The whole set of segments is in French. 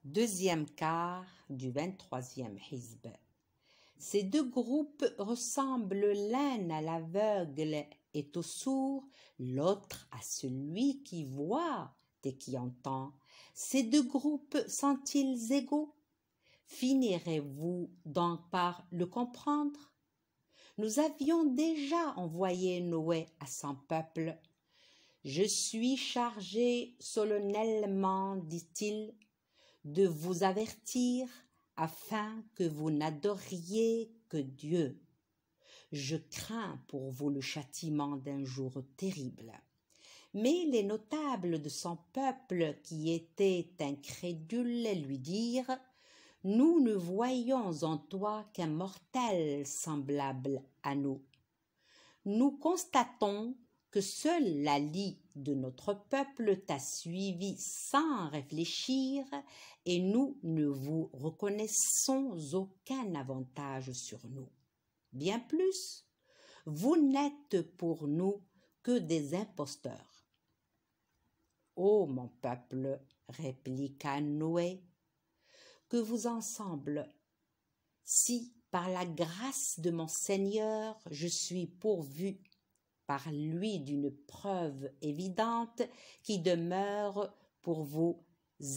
Deuxième quart du 23e hizb. Ces deux groupes ressemblent l'un à l'aveugle et au sourd, l'autre à celui qui voit et qui entend. Ces deux groupes sont-ils égaux? Finirez-vous donc par le comprendre? Nous avions déjà envoyé Noé à son peuple. « Je suis chargé solennellement, dit-il, de vous avertir afin que vous n'adoriez que Dieu. Je crains pour vous le châtiment d'un jour terrible. » Mais les notables de son peuple, qui étaient incrédules, lui dirent « Nous ne voyons en toi qu'un mortel semblable à nous. Nous constatons que seule la lie de notre peuple t'a suivi sans réfléchir et nous ne vous reconnaissons aucun avantage sur nous. Bien plus, vous n'êtes pour nous que des imposteurs. » « Ô mon peuple, répliqua Noé, que vous ensemble, si par la grâce de mon Seigneur je suis pourvu par lui d'une preuve évidente qui demeure pour vous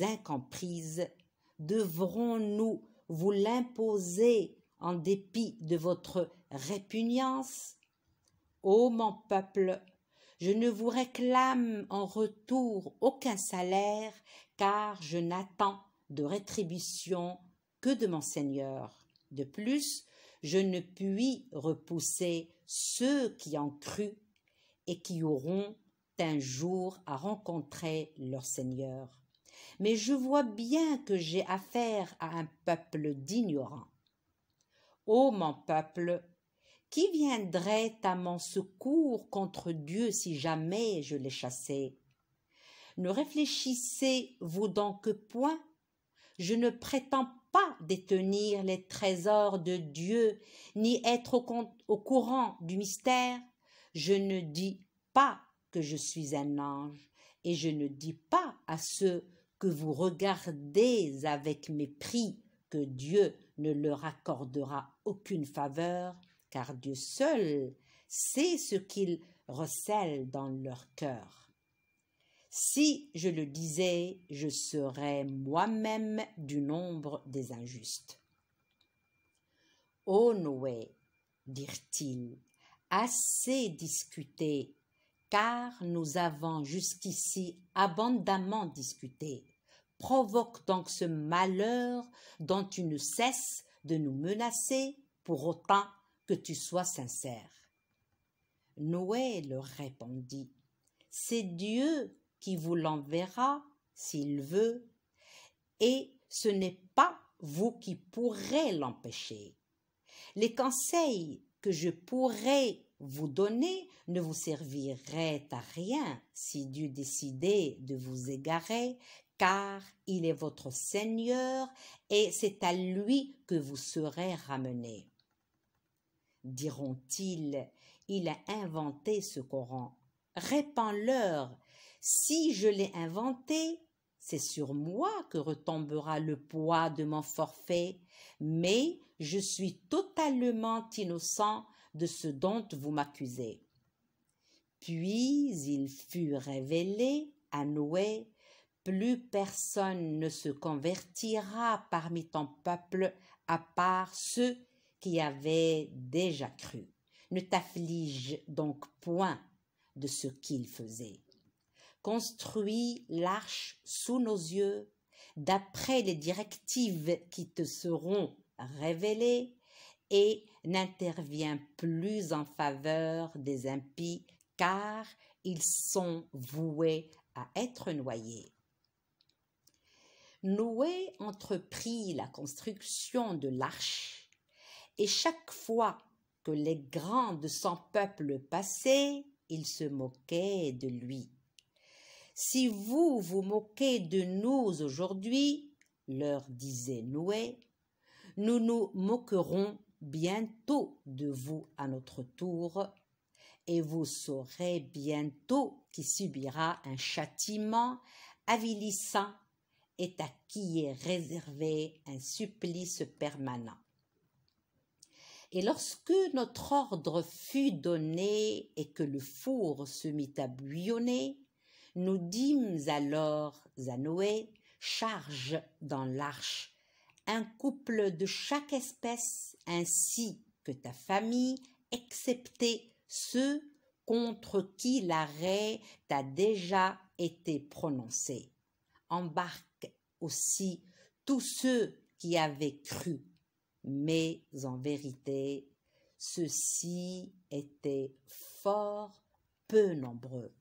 incomprise, devrons-nous vous l'imposer en dépit de votre répugnance? Ô mon peuple, je ne vous réclame en retour aucun salaire, car je n'attends de rétribution que de mon Seigneur. De plus, je ne puis repousser ceux qui ont cru et qui auront un jour à rencontrer leur Seigneur. Mais je vois bien que j'ai affaire à un peuple d'ignorants. Ô mon peuple, qui viendrait à mon secours contre Dieu si jamais je les chassais? Ne réfléchissez-vous donc point? Je ne prétends pas détenir les trésors de Dieu, ni être au courant du mystère. Je ne dis pas que je suis un ange, et je ne dis pas à ceux que vous regardez avec mépris que Dieu ne leur accordera aucune faveur, car Dieu seul sait ce qu'il recèle dans leur cœur. Si je le disais, je serais moi-même du nombre des injustes. « Ô Noé, dirent-ils, assez discuté, car nous avons jusqu'ici abondamment discuté. Provoque donc ce malheur dont tu ne cesses de nous menacer pour autant que tu sois sincère. » Noé leur répondit, « C'est Dieu qui vous l'enverra s'il veut, et ce n'est pas vous qui pourrez l'empêcher. Les conseils que je pourrais vous donner ne vous serviraient à rien si Dieu décidait de vous égarer, car il est votre Seigneur et c'est à lui que vous serez ramenés. » Diront-ils, il a inventé ce Coran. Répands-leur, si je l'ai inventé, c'est sur moi que retombera le poids de mon forfait, mais je suis totalement innocent de ce dont vous m'accusez. Puis il fut révélé à Noé, plus personne ne se convertira parmi ton peuple à part ceux qui avaient déjà cru. Ne t'afflige donc point de ce qu'il faisait. Construis l'arche sous nos yeux, d'après les directives qui te seront révélées, et n'interviens plus en faveur des impies, car ils sont voués à être noyés. Noé entreprit la construction de l'arche, et chaque fois que les grands de son peuple passaient, il se moquait de lui. « Si vous vous moquez de nous aujourd'hui, leur disait Noé, nous nous moquerons bientôt de vous à notre tour, et vous saurez bientôt qui subira un châtiment avilissant est à qui est réservé un supplice permanent. Et lorsque notre ordre fut donné et que le four se mit à bouillonner, nous dîmes alors à Noé, charge dans l'arche un couple de chaque espèce ainsi que ta famille, excepté ceux contre qui l'arrêt t'a déjà été prononcé. Embarque aussi tous ceux qui avaient cru, mais en vérité, ceux-ci étaient fort peu nombreux.